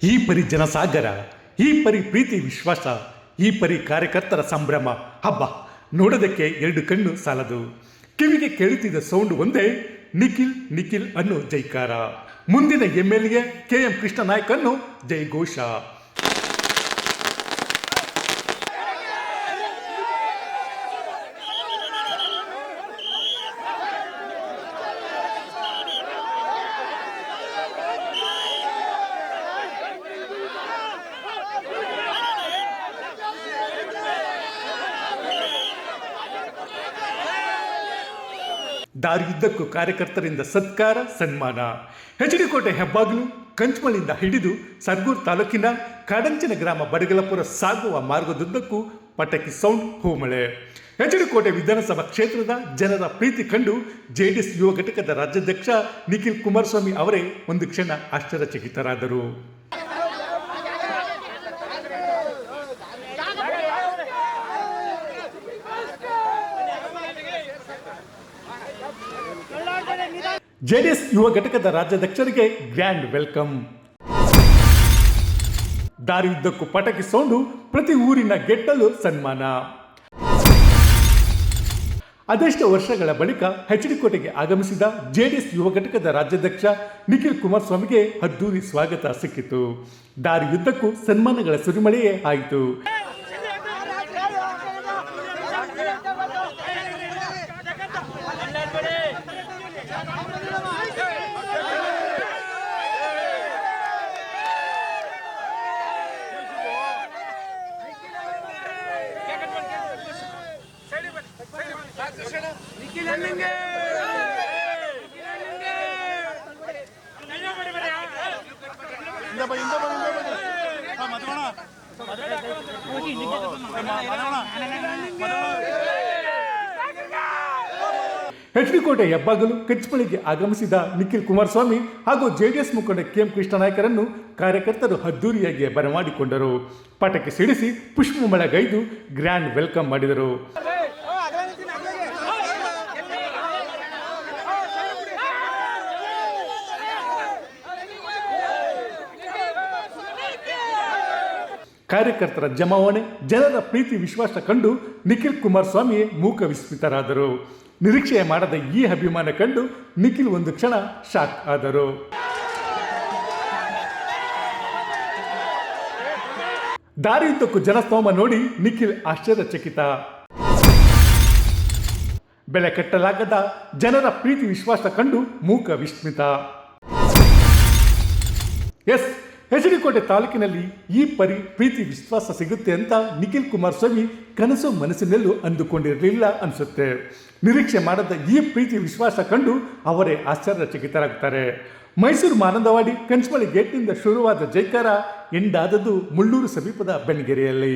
ಈ ಪರಿ ಜನಸಾಗರ, ಈ ಪರಿ ಪ್ರೀತಿ ವಿಶ್ವಾಸ, ಈ ಪರಿ ಕಾರ್ಯಕರ್ತರ ಸಂಭ್ರಮ. ಹಬ್ಬ ನೋಡೋದಕ್ಕೆ ಎರಡು ಕಣ್ಣು ಸಾಲದು. ಕಿವಿಗೆ ಕೇಳುತ್ತಿದ್ದ ಸೌಂಡ್ ಒಂದೇ, ನಿಖಿಲ್ ನಿಖಿಲ್ ಅನ್ನೋ ಜೈಕಾರ. ಮುಂದಿನ MLA KM ಕೃಷ್ಣ ನಾಯ್ಕ ಅನ್ನೋ ಜೈಘೋಷ. ದಾರಿಯುದ್ದಕ್ಕೂ ಕಾರ್ಯಕರ್ತರಿಂದ ಸತ್ಕಾರ ಸನ್ಮಾನ. HD ಕೋಟೆ ಹೆಬ್ಬಾಗಿಲು ಕಂಚಮಳಿಂದ ಹಿಡಿದು ಸರ್ಗೂರು ತಾಲೂಕಿನ ಕಾಡಂಚಿನ ಗ್ರಾಮ ಬಡಗಲಪುರ ಸಾಗುವ ಮಾರ್ಗದುದ್ದಕ್ಕೂ ಪಟಾಕಿ ಸೌಂಡ್ ಹೂಮಳೆ. HD ಕೋಟೆ ವಿಧಾನಸಭಾ ಕ್ಷೇತ್ರದ ಜನರ ಪ್ರೀತಿ ಕಂಡು JDS ಯುವ ಘಟಕದ ರಾಜ್ಯಾಧ್ಯಕ್ಷ ನಿಖಿಲ್ ಕುಮಾರಸ್ವಾಮಿ ಅವರೇ ಒಂದು ಕ್ಷಣ ಆಶ್ಚರ್ಯಚಕಿತರಾದರು. JDS ಯುವ ಘಟಕದ ರಾಜ್ಯಾಧ್ಯಕ್ಷರಿಗೆ ಗ್ರ್ಯಾಂಡ್ ವೆಲ್ಕಮ್. ದಾರಿಯುದ್ದಕ್ಕೂ ಪಟಾಕಿ ಸೌಂಡು, ಪ್ರತಿ ಊರಿನ ಗೆಟ್ಟಲು ಸನ್ಮಾನ. ಅದೆಷ್ಟು ವರ್ಷಗಳ ಬಳಿಕ HD ಕೋಟೆಗೆ ಆಗಮಿಸಿದ JDS ಯುವ ಘಟಕದ ರಾಜ್ಯಾಧ್ಯಕ್ಷ ನಿಖಿಲ್ ಕುಮಾರಸ್ವಾಮಿಗೆ ಅದ್ದೂರಿ ಸ್ವಾಗತ ಸಿಕ್ಕಿತು. ದಾರಿಯುದ್ದಕ್ಕೂ ಸನ್ಮಾನಗಳ ಸುರಿಮಳೆಯೇ ಆಯಿತು. HD ಕೋಟೆ ಹೆಬ್ಬಾಗಿಲು ಕಚ್ಚಮಳಿಗೆ ಆಗಮಿಸಿದ ನಿಖಿಲ್ ಕುಮಾರಸ್ವಾಮಿ ಹಾಗೂ JDS ಮುಖಂಡ KM ಕೃಷ್ಣ ನಾಯ್ಕರನ್ನು ಕಾರ್ಯಕರ್ತರು ಅದ್ದೂರಿಯಾಗಿ ಬರಮಾಡಿಕೊಂಡರು. ಪಟಾಕಿ ಸಿಡಿಸಿ ಪುಷ್ಪ ಮಳೆಗೈದು ಗ್ರ್ಯಾಂಡ್ ವೆಲ್ಕಮ್ ಮಾಡಿದರು. ಕಾರ್ಯಕರ್ತರ ಜಮಾವಣೆ, ಜನರ ಪ್ರೀತಿ ವಿಶ್ವಾಸ ಕಂಡು ನಿಖಿಲ್ ಕುಮಾರಸ್ವಾಮಿ ಮೂಕ ವಿಸ್ಮಿತರಾದರು. ನಿರೀಕ್ಷೆ ಮಾಡದ ಈ ಅಭಿಮಾನ ಕಂಡು ನಿಖಿಲ್ ಒಂದು ಕ್ಷಣ ಶಾಕ್ ಆದರು. ದಾರಿಯುದ್ದಕ್ಕೂ ಜನಸ್ತೋಮ ನೋಡಿ ನಿಖಿಲ್ ಆಶ್ಚರ್ಯಚಕಿತ. ಬೆಲೆ ಕಟ್ಟಲಾಗದ ಜನರ ಪ್ರೀತಿ ವಿಶ್ವಾಸ ಕಂಡು ಮೂಕ ವಿಸ್ಮಿತ. HD ಕೋಟೆ ತಾಲೂಕಿನಲ್ಲಿ ಈ ಪರಿ ಪ್ರೀತಿ ವಿಶ್ವಾಸ ಸಿಗುತ್ತೆ ಅಂತ ನಿಖಿಲ್ ಕುಮಾರಸ್ವಾಮಿ ಕನಸು ಮನಸ್ಸಿನಲ್ಲೂ ಅಂದುಕೊಂಡಿರಲಿಲ್ಲ ಅನಿಸುತ್ತೆ. ನಿರೀಕ್ಷೆ ಮಾಡದ ಈ ಪ್ರೀತಿ ವಿಶ್ವಾಸ ಕಂಡು ಅವರೇ ಆಶ್ಚರ್ಯಚಕಿತರಾಗ್ತಾರೆ. ಮೈಸೂರು ಮಾನಂದವಾಡಿ ಕಂಚಮಳಿ ಗೇಟ್ನಿಂದ ಶುರುವಾದ ಜೈಕಾರ ಎಂಡಾದದ್ದು ಮುಳ್ಳೂರು ಸಮೀಪದ ಬೆಣಗೆರೆಯಲ್ಲಿ.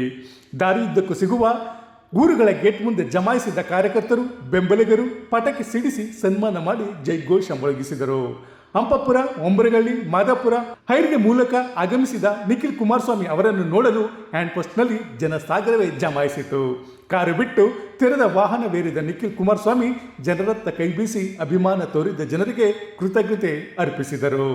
ದಾರಿಯುದ್ದಕ್ಕೂ ಸಿಗುವ ಊರುಗಳ ಗೇಟ್ ಮುಂದೆ ಜಮಾಯಿಸಿದ ಕಾರ್ಯಕರ್ತರು, ಬೆಂಬಲಿಗರು ಪಟಾಕಿ ಸಿಡಿಸಿ ಸನ್ಮಾನ ಮಾಡಿ ಜೈಘೋಷ ಮೊಳಗಿಸಿದರು. ಹಂಪಪುರ, ಒಂಬರಗಳ್ಳಿ, ಮಾದಾಪುರ, ಹೈರಿಗೆ ಮೂಲಕ ಆಗಮಿಸಿದ ನಿಖಿಲ್ ಕುಮಾರಸ್ವಾಮಿ ಅವರನ್ನು ನೋಡಲು ಹ್ಯಾಂಡ್ ಪೋಸ್ಟ್ನಲ್ಲಿ ಜನಸಾಗರವೇ ಜಮಾಯಿಸಿತು. ಕಾರು ಬಿಟ್ಟು ತೆರೆದ ವಾಹನವೇರಿದ ನಿಖಿಲ್ ಕುಮಾರಸ್ವಾಮಿ ಜನರತ್ತ ಕೈ ಬೀಸಿ ಅಭಿಮಾನ ತೋರಿದ ಜನರಿಗೆ ಕೃತಜ್ಞತೆ ಅರ್ಪಿಸಿದರು.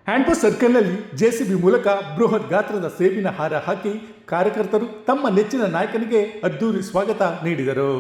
ಹ್ಯಾಂಡ್ಪೋಸ್ಟ್ ಸರ್ಕಲ್ನಲ್ಲಿ JCB ಮೂಲಕ ಬೃಹತ್ ಗಾತ್ರದ ಸೇಬಿನ ಹಾರ ಹಾಕಿ ಕಾರ್ಯಕರ್ತರು ತಮ್ಮ ನೆಚ್ಚಿನ ನಾಯಕನಿಗೆ ಅದ್ದೂರಿ ಸ್ವಾಗತ ನೀಡಿದರು.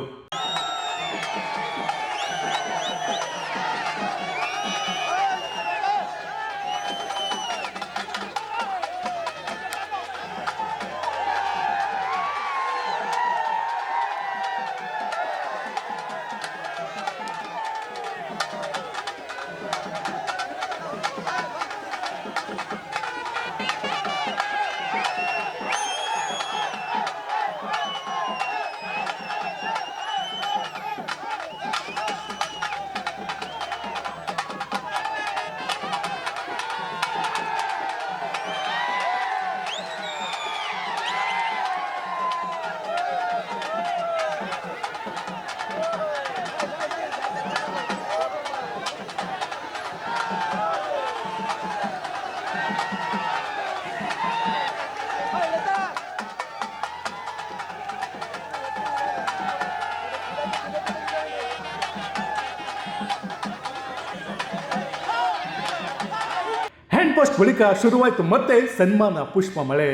ಪೋಸ್ಟ್ ಬಳಿಕ ಶುರುವಾಯಿತು ಮತ್ತೆ ಸನ್ಮಾನ ಪುಷ್ಪ ಮಳೆ.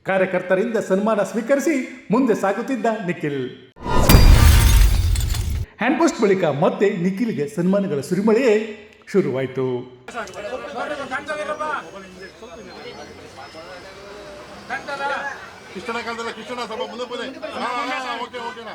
ಕಾರ್ಯಕರ್ತರಿಂದ ಸನ್ಮಾನ ಸ್ವೀಕರಿಸಿ ಮುಂದೆ ಸಾಗುತ್ತಿದ್ದ ನಿಖಿಲ್. ಹ್ಯಾಂಡ್ ಪೋಸ್ಟ್ ಬಳಿಕ ಮತ್ತೆ ನಿಖಿಲ್ಗೆ ಸನ್ಮಾನಗಳ ಸುರಿಮಳೆಯೇ ಶುರುವಾಯಿತು. ಕೃಷ್ಣ ಕಾಲದಲ್ಲ ಕೃಷ್ಣ ಸ್ವಲ್ಪ ಮುಂದೆ ಬಂದೆ. ಓಕೆ ಓಕೆನಾ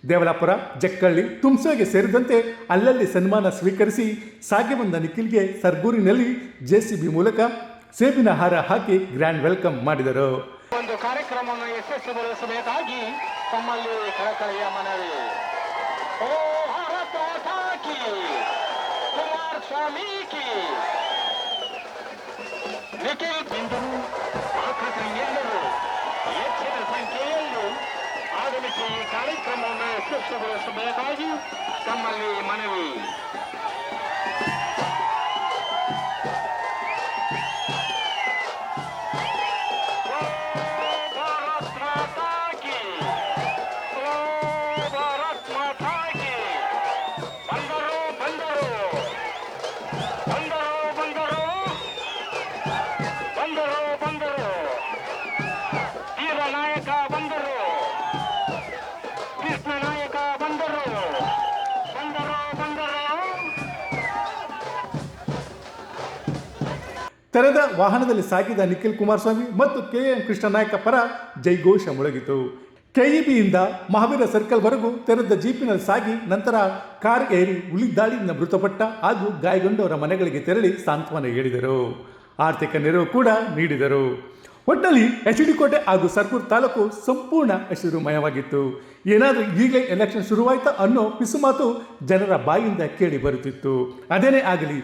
ದೇವಲಾಪುರ, ಜಕ್ಕಳ್ಳಿ, ತುಮ್ಸೋಗೆ ಸೇರಿದಂತೆ ಅಲ್ಲಲ್ಲಿ ಸನ್ಮಾನ ಸ್ವೀಕರಿಸಿ ಸಾಗಿ ಬಂದ ನಿಖಿಲ್ಗೆ ಸರ್ಗೂರಿನಲ್ಲಿ ಜೆಸಿಬಿ ಮೂಲಕ ಸೇಬಿನ ಹಾರ ಹಾಕಿ ಗ್ರ್ಯಾಂಡ್ ವೆಲ್ಕಮ್ ಮಾಡಿದರು. ಒಂದು ಕಾರ್ಯಕ್ರಮವನ್ನು ಯಶಸ್ವಿಗೊಳಿಸಬೇಕಾಗಿ ತಮ್ಮಲ್ಲಿ ಕಳಕಳಿಯ ಮನವಿ. ಓ ಭಾರತ ಮಾತಾ ಕಿ, ಕುಮಾರಸ್ವಾಮಿ ಕಿ. ನಿಖಿಲ್ ಬಿಂದರು ಎಲ್ಲರೂ ಹೆಚ್ಚಿನ ಸಂಖ್ಯೆಯಲ್ಲಿ ಆಗಮಿಸಿ ಈ ಕಾರ್ಯಕ್ರಮವನ್ನು ಯಶಸ್ವಿಗೊಳಿಸಬೇಕಾಗಿ ತಮ್ಮಲ್ಲಿ ಮನವಿ. ತೆರೆದ ವಾಹನದಲ್ಲಿ ಸಾಗಿದ ನಿಖಿಲ್ ಕುಮಾರಸ್ವಾಮಿ ಮತ್ತು ಕೆಎಂ ಕೃಷ್ಣನಾಯಕ ಪರ ಜೈಘೋಷ ಮೊಳಗಿತು. ಕೆಇಬಿಯಿಂದ ಮಹಾವೀರ ಸರ್ಕಲ್ವರೆಗೂ ತೆರೆದ ಜೀಪಿನಲ್ಲಿ ಸಾಗಿ ನಂತರ ಕಾರ್ ಏರಿ ಹುಲಿದಾಳಿಯಿಂದ ಮೃತಪಟ್ಟ ಹಾಗೂ ಗಾಯಗೊಂಡವರ ಮನೆಗಳಿಗೆ ತೆರಳಿ ಸಾಂತ್ವನ ಹೇಳಿದರು. ಆರ್ಥಿಕ ನೆರವು ಕೂಡ ನೀಡಿದರು. ಒಟ್ಟಲ್ಲಿ ಎಚ್ಡಿ ಕೋಟೆ ಹಾಗೂ ಸರ್ಗೂರು ತಾಲೂಕು ಸಂಪೂರ್ಣ ಹಸಿರುಮಯವಾಗಿತ್ತು. ಏನಾದರೂ ಈಗಲೇ ಎಲೆಕ್ಷನ್ ಶುರುವಾಯ್ತಾ ಅನ್ನೋ ಪಿಸುಮಾತು ಜನರ ಬಾಯಿಂದ ಕೇಳಿ ಬರುತ್ತಿತ್ತು. ಅದೇನೇ ಆಗಲಿ,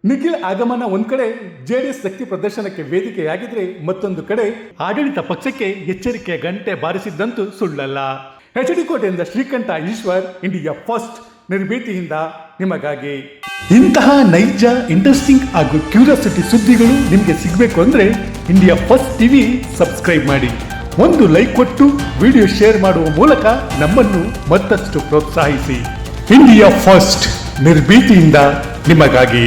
ನಿಖಿಲ್ ಆಗಮನ ಒಂದ್ ಕಡೆ ಜೆಡಿಎಸ್ ಶಕ್ತಿ ಪ್ರದರ್ಶನಕ್ಕೆ ವೇದಿಕೆಯಾಗಿದ್ರೆ ಮತ್ತೊಂದು ಕಡೆ ಆಡಳಿತ ಪಕ್ಷಕ್ಕೆ ಎಚ್ಚರಿಕೆಯ ಗಂಟೆ ಬಾರಿಸಿದ್ದಂತೂ ಸುಳ್ಳಲ್ಲ. ಎಚ್ಡಿ ಕೋಟೆಯಿಂದ ಶ್ರೀಕಂಠ ಈಶ್ವರ್, ಇಂಡಿಯಾ ಫಸ್ಟ್, ನಿರ್ಭೀತಿಯಿಂದ ನಿಮಗಾಗಿ. ಇಂತಹ ನೈಜ, ಇಂಟ್ರೆಸ್ಟಿಂಗ್ ಹಾಗೂ ಕ್ಯೂರಿಯಾಸಿಟಿ ಸುದ್ದಿಗಳು ನಿಮಗೆ ಸಿಗಬೇಕು ಅಂದ್ರೆ ಇಂಡಿಯಾ ಫಸ್ಟ್ ಟಿವಿ ಸಬ್ಸ್ಕ್ರೈಬ್ ಮಾಡಿ. ಒಂದು ಲೈಕ್ ಕೊಟ್ಟು ವಿಡಿಯೋ ಶೇರ್ ಮಾಡುವ ಮೂಲಕ ನಮ್ಮನ್ನು ಮತ್ತಷ್ಟು ಪ್ರೋತ್ಸಾಹಿಸಿ. ಇಂಡಿಯಾ ಫಸ್ಟ್, ನಿರ್ಭೀತಿಯಿಂದ ನಿಮಗಾಗಿ.